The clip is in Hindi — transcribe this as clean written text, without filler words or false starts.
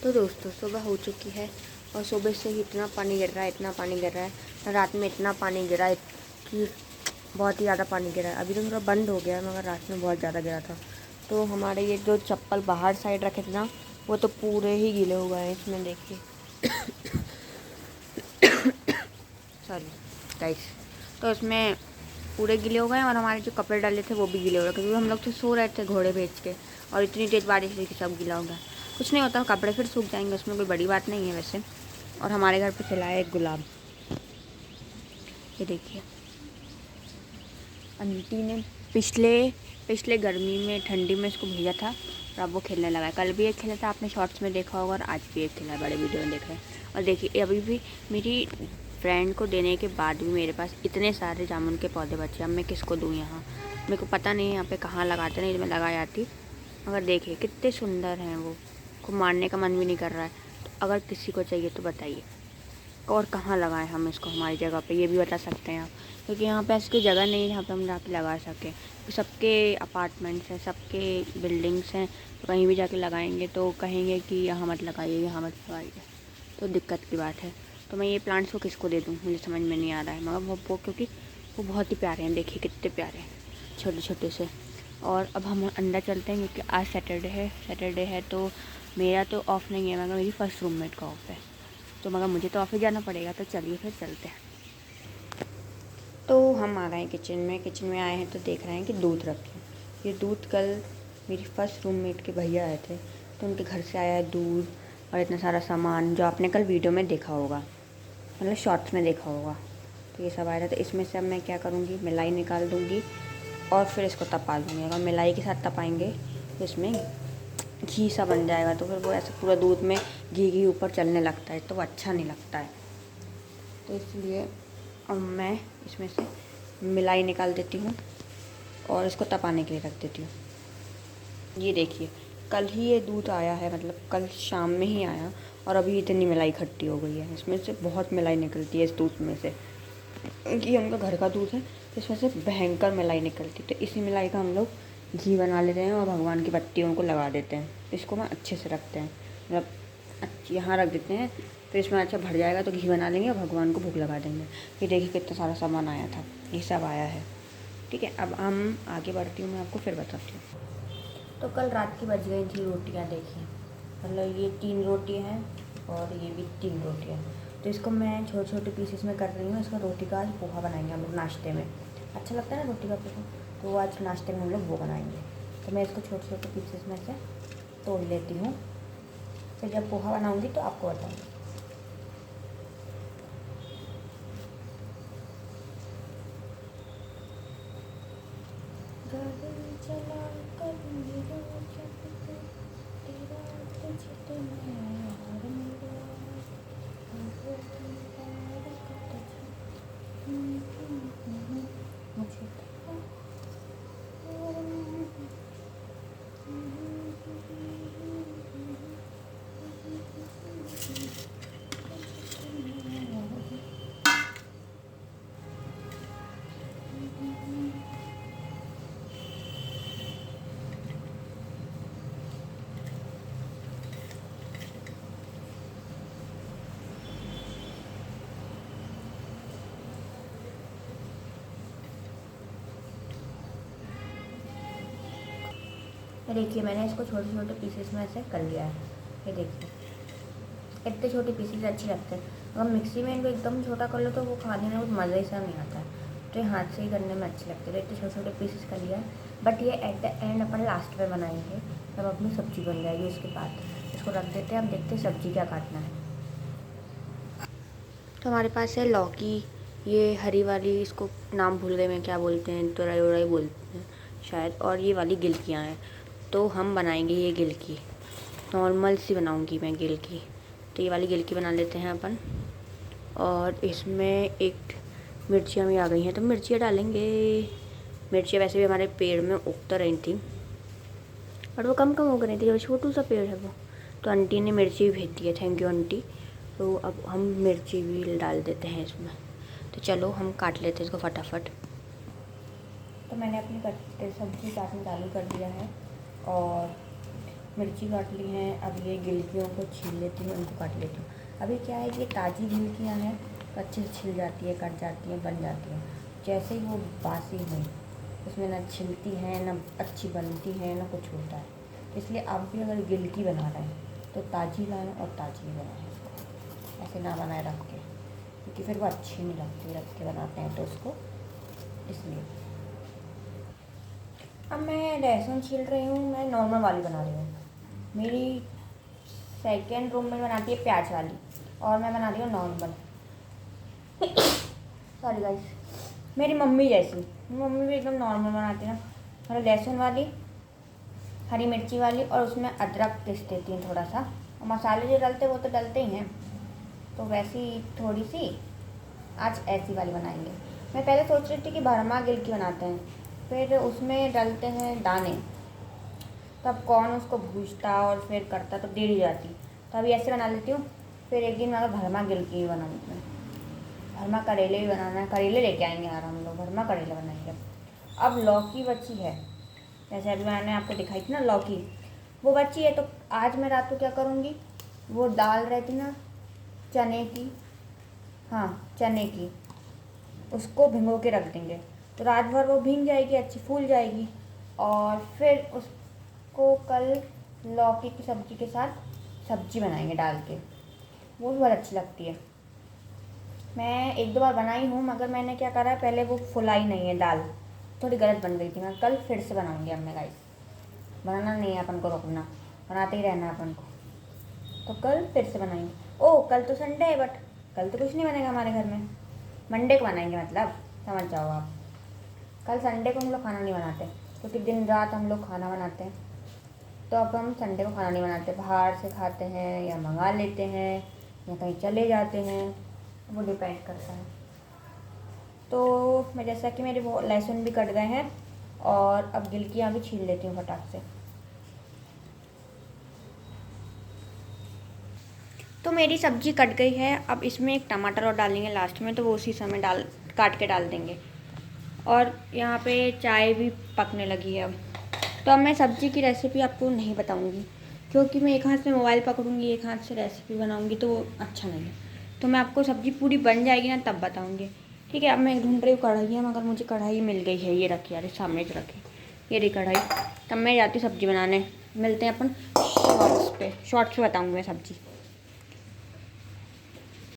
तो दोस्तों सुबह हो चुकी है और सुबह से ही इतना पानी गिर रहा है, इतना पानी गिर रहा है। रात में इतना पानी गिरा है कि बहुत ही ज़्यादा पानी गिरा है। अभी तो थोड़ा बंद हो गया है, मगर रात में बहुत ज़्यादा गिरा था। तो हमारे ये जो चप्पल बाहर साइड रखे थे ना, वो तो पूरे ही गीले हुए हैं। इसमें देखिए सॉरी गाइस। तो इसमें पूरे गीले हो गए और हमारे जो कपड़े डाले थे वो भी गीले हो गए, क्योंकि हम लोग तो सो रहे थे घोड़े बेच के और इतनी तेज़ बारिश हुई कि सब गीला हो गया। कुछ नहीं होता, कपड़े फिर सूख जाएंगे, उसमें कोई बड़ी बात नहीं है वैसे। और हमारे घर पे खिला है एक गुलाब, ये देखिए। आंटी ने पिछले गर्मी में ठंडी में इसको भेजा था और अब वो खेलने लगा है। कल भी एक खेला था, आपने शॉर्ट्स में देखा होगा, और आज भी एक खेला है, बड़े वीडियो में देखा है। और देखिए अभी भी मेरी फ्रेंड को देने के बाद भी मेरे पास इतने सारे जामुन के पौधे बचे। अब मैं किसको दूँ यहाँ, मेरे को पता नहीं है यहाँ पे कहाँ लगाते, नहीं तो मैं लगा जाती। मगर देखिए कितने सुंदर हैं वो, को मारने का मन भी नहीं कर रहा है। तो अगर किसी को चाहिए तो बताइए, और कहाँ लगाएं हम इसको, हमारी जगह पे, ये भी बता सकते हैं आप। क्योंकि यहाँ पे ऐसी कोई जगह नहीं है जहाँ पे हम जाके लगा सकें। तो सबके अपार्टमेंट्स हैं, सबके बिल्डिंग्स हैं, तो कहीं भी जाके लगाएंगे तो कहेंगे कि यहाँ मत लगाइए, यहाँ मत लगाइए, तो दिक्कत की बात है। तो मैं ये प्लांट्स को किसको दे दूँ, मुझे समझ में नहीं आ रहा है। मगर वो क्योंकि वो बहुत ही प्यारे हैं, देखिए कितने प्यारे हैं, छोटे छोटे से। और अब हम अंदर चलते हैं, क्योंकि आज सैटरडे है तो मेरा तो ऑफ़ नहीं है, मगर मेरी फर्स्ट रूममेट का ऑफ़ है। तो मगर मुझे तो ऑफिस जाना पड़ेगा, तो चलिए फिर चलते हैं। तो हम आ गए किचन में आए हैं तो देख रहे हैं कि दूध रखे। ये दूध कल मेरी फर्स्ट रूममेट के भैया आए थे, तो उनके घर से आया है दूध और इतना सारा सामान, जो आपने कल वीडियो में देखा होगा, मतलब शॉर्ट्स में देखा होगा। तो ये सब आया था। तो इसमें से अब मैं क्या करूँगी, मलाई निकाल दूँगी और फिर इसको तपा दूँगी। अगर मलाई के साथ तपाएंगे तो इसमें घी सा बन जाएगा, तो फिर वो ऐसे पूरा दूध में घी ऊपर चलने लगता है, तो वो अच्छा नहीं लगता है। तो इसलिए अब मैं इसमें से मलाई निकाल देती हूँ और इसको तपाने के लिए रख देती हूँ। ये देखिए कल ही ये दूध आया है, मतलब कल शाम में ही आया, और अभी इतनी मलाई इकट्ठी हो गई है। इसमें से बहुत मलाई निकलती है इस दूध में से, क्योंकि उनका घर का दूध है, तो इसमें से भयंकर मलाई निकलती है। तो इसी मलाई का हम लोग घी बना लेते हैं और भगवान की पत्तियों को लगा देते हैं। इसको मैं अच्छे से रखते हैं, मतलब यहाँ रख देते हैं, फिर इसमें अच्छा भर जाएगा तो घी बना लेंगे और भगवान को भोग लगा देंगे। ये देखिए कितना सारा सामान आया था, ये सब आया है। ठीक है, अब हम आगे बढ़ती हूँ, मैं आपको फिर बताती हूँ। तो कल रात की बज गई थी रोटियाँ, देखिए, मतलब ये 3 रोटी हैं और ये भी 3 रोटियाँ। तो इसको मैं छोटे छोटे पीसेस में कर रही हूँ। इसका रोटी का आज पोहा बनाएंगे हम लोग नाश्ते में। अच्छा लगता है ना रोटी का पोहा, तो आज नाश्ते में हम लोग वो बनाएंगे। तो मैं इसको छोटे छोटे पीसेस में से तोड़ लेती हूँ, फिर जब पोहा बनाऊँगी तो आपको बताऊँगी। देखिए मैंने इसको छोटे छोटे पीसेस में ऐसे कर लिया है। ये देखिए इतने छोटे पीसेस अच्छे लगते हैं। अगर मिक्सी में इनको एकदम छोटा कर लो तो वो खाने में कुछ मज़ा ही सा नहीं आता है, तो ये हाथ से ही करने में अच्छे लगते हैं। इतने छोटे छोटे पीसेस कर लिया है, बट ये at the end upon last में बनाएंगे, तब अपनी सब्ज़ी बन जाएगी। उसके बाद इसको रख देते हैं, अब देखते हैं सब्ज़ी क्या काटना है। तो हमारे पास है लौकी, ये हरी वाली, इसको नाम भूल गए मैं क्या बोलते हैं, तुरई उरई बोलते हैं शायद, और ये वाली गिलकियाँ हैं। तो हम बनाएंगे ये गिलकी, नॉर्मल सी बनाऊंगी मैं गिलकी। तो ये वाली गिलकी बना लेते हैं अपन, और इसमें एक मिर्चियाँ भी आ गई हैं तो मिर्चियाँ डालेंगे। मिर्चियाँ वैसे भी हमारे पेड़ में उगता रही थी, और वो कम कम उग रही थी, जो छोटू सा पेड़ है वो। तो आंटी ने मिर्ची भी भेज दी है, थैंक यू आंटी। तो अब हम मिर्ची भी डाल देते हैं इसमें। तो चलो हम काट लेते हैं इसको फटाफट। तो मैंने अपनी सब्ज़ी काटना चालू कर दिया है, और मिर्ची काट ली हैं। अब ये गिलकियों को छील लेती हूँ, इनको काट लेती हूँ। अभी क्या है कि ताज़ी गिलकियाँ हैं तो अच्छे से छिल जाती है, कट जाती हैं, बन जाती हैं। जैसे ही वो बासी हुई, उसमें ना छिलती हैं, ना अच्छी बनती है, ना कुछ होता है। इसलिए आप भी अगर गिलकी बना रहे हैं तो ताज़ी लाएँ और ताज़ी ही बनाएँ इसको, ऐसे ना बनाए रख के, क्योंकि फिर वो अच्छी नहीं लगती रख के बनाते हैं तो उसको, इसलिए। अब मैं लहसुन छील रही हूँ, मैं नॉर्मल वाली बना रही हूँ। मेरी सेकेंड रूम में बनाती है प्याज वाली और मैं बना रही हूँ नॉर्मल। सॉरी गाइस, मेरी मम्मी जैसी, मम्मी भी एकदम नॉर्मल बनाती है ना, मतलब लहसुन वाली, हरी मिर्ची वाली, और उसमें अदरक पीस देती हैं थोड़ा सा, और मसाले जो डलते हैं वो तो डलते ही हैं। तो वैसी थोड़ी सी आज ऐसी वाली बनाएंगे। मैं पहले सोच रही थी कि भरमा गिलकी बनाते हैं, फिर उसमें डलते हैं दाने, तब कौन उसको भूजता और फिर करता, तो देर हो जाती। तो अभी ऐसे बना लेती हूँ। फिर एक दिन मैं भरमा गिलकी भी बनाऊँगी। मैं भरमा करेले भी बनाना है, करेले लेके आएंगे यार हम लोग, भरमा करेले बनाएंगे। अब लौकी बची है, जैसे अभी मैंने आपको दिखाई थी ना लौकी, वो बची है। तो आज मैं रात को क्या करूँगी, वो दाल रहती ना चने की, हाँ चने की, उसको भिगो के रख देंगे। तो रात भर वो भीग जाएगी, अच्छी फूल जाएगी, और फिर उसको कल लौकी की सब्ज़ी के साथ सब्ज़ी बनाएंगे डाल के, वो भी बहुत अच्छी लगती है। मैं एक दो बार बनाई हूँ, मगर मैंने क्या करा है, पहले वो फुलाई नहीं है दाल, थोड़ी गलत बन गई थी। मैं कल फिर से बनाऊँगी। अब मैं गाइस, बनाना नहीं है अपन को, रुकना, बनाते ही रहना है अपन को। तो कल फिर से बनाएंगे। ओह कल तो संडे है, बट कल तो कुछ नहीं बनेगा हमारे घर में, मंडे को बनाएंगे, मतलब समझ जाओ आप। कल संडे को हम लोग खाना नहीं बनाते, क्योंकि दिन रात हम लोग खाना बनाते हैं। तो अब हम संडे को खाना नहीं बनाते, बाहर से खाते हैं या मंगा लेते हैं या कहीं चले जाते हैं, वो डिपेंड करता है। तो मैं जैसा कि मेरे वो लहसुन भी कट गए हैं, और अब गिलकियाँ भी छील लेती हूँ फटाक से। तो मेरी सब्ज़ी कट गई है। अब इसमें एक टमाटर और डालेंगे लास्ट में, तो वो उसी समय काट के डाल देंगे। और यहाँ पे चाय भी पकने लगी है अब। तो अब मैं सब्ज़ी की रेसिपी आपको नहीं बताऊँगी, क्योंकि मैं एक हाथ से मोबाइल पकड़ूँगी, एक हाथ से रेसिपी बनाऊँगी, तो वो अच्छा नहीं है। तो मैं आपको सब्ज़ी पूरी बन जाएगी ना तब बताऊँगी, ठीक है। अब मैं ढूंढ रही हूँ कढ़ाई है, मगर मुझे कढ़ाई मिल गई है, ये रखी यार सामने से रखी, ये रही कढ़ाई। तब मैं जाती हूँ सब्ज़ी बनाने। मिलते हैं अपन शॉर्ट्स पे बताऊँगी मैं सब्ज़ी।